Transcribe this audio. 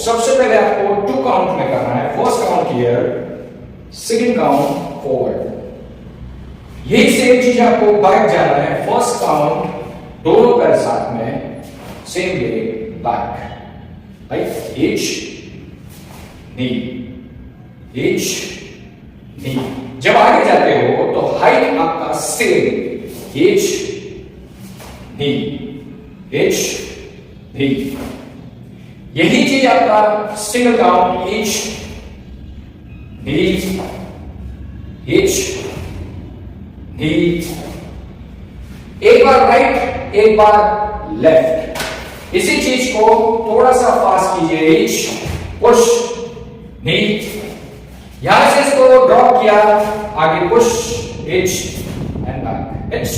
सबसे पहले आपको 2 काउंट में करना है। First count here, second count forward. यही सेम चीज आपको बैक जाना है। फर्स्ट काउंट दोनों पैर साथ में, same way back, right? H knee, H knee. जब आगे जाते हो तो हाइट आपका same, H knee, H knee. यही चीज आपका single count, H knee, H knee. एक बार राइट, एक बार लेफ्ट। इसी चीज को थोड़ा सा फास्ट कीजिए। एच, पुश, नी। यहां से इसको ड्रॉप किया, आगे push, H and back, H